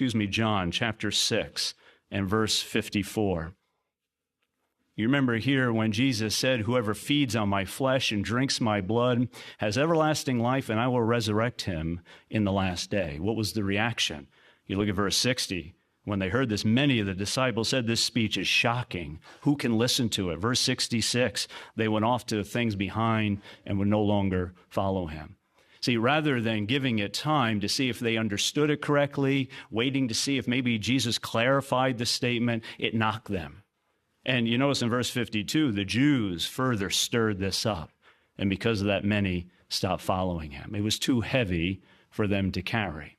John chapter 6 and verse 54. You remember here when Jesus said, "Whoever feeds on my flesh and drinks my blood has everlasting life, and I will resurrect him in the last day." What was the reaction? You look at verse 60. When they heard this, many of the disciples said, "This speech is shocking. Who can listen to it?" Verse 66, they went off to things behind and would no longer follow him. See, rather than giving it time to see if they understood it correctly, waiting to see if maybe Jesus clarified the statement, it knocked them. And you notice in verse 52, the Jews further stirred this up. And because of that, many stopped following him. It was too heavy for them to carry.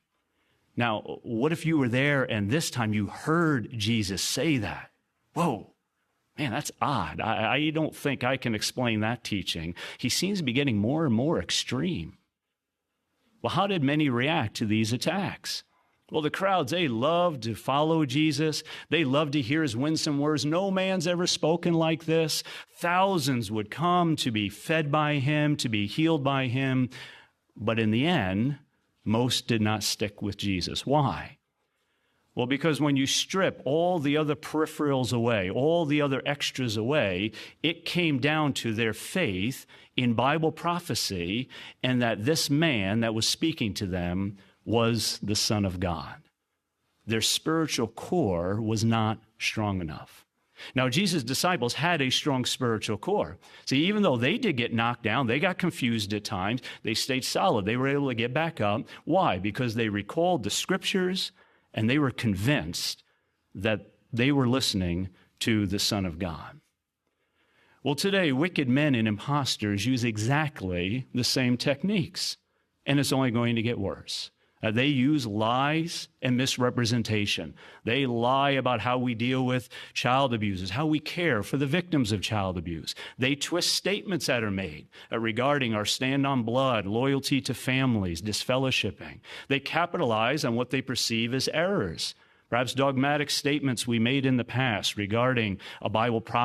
Now, what if you were there and this time you heard Jesus say that? Whoa, man, that's odd. I don't think I can explain that teaching. He seems to be getting more and more extreme. Well, how did many react to these attacks? Well, the crowds, they loved to follow Jesus. They loved to hear his winsome words. No man's ever spoken like this. Thousands would come to be fed by him, to be healed by him. But in the end, most did not stick with Jesus. Why? Well, because when you strip all the other peripherals away, all the other extras away, it came down to their faith in Bible prophecy and that this man that was speaking to them was the Son of God. Their spiritual core was not strong enough. Now, Jesus' disciples had a strong spiritual core. See, even though they did get knocked down, they got confused at times, they stayed solid. They were able to get back up. Why? Because they recalled the scriptures and they were convinced that they were listening to the Son of God. Well, today, wicked men and imposters use exactly the same techniques, and it's only going to get worse. They use lies and misrepresentation. They lie about how we deal with child abusers, how we care for the victims of child abuse. They twist statements that are made regarding our stand on blood, loyalty to families, disfellowshipping. They capitalize on what they perceive as errors, perhaps dogmatic statements we made in the past regarding a Bible prophecy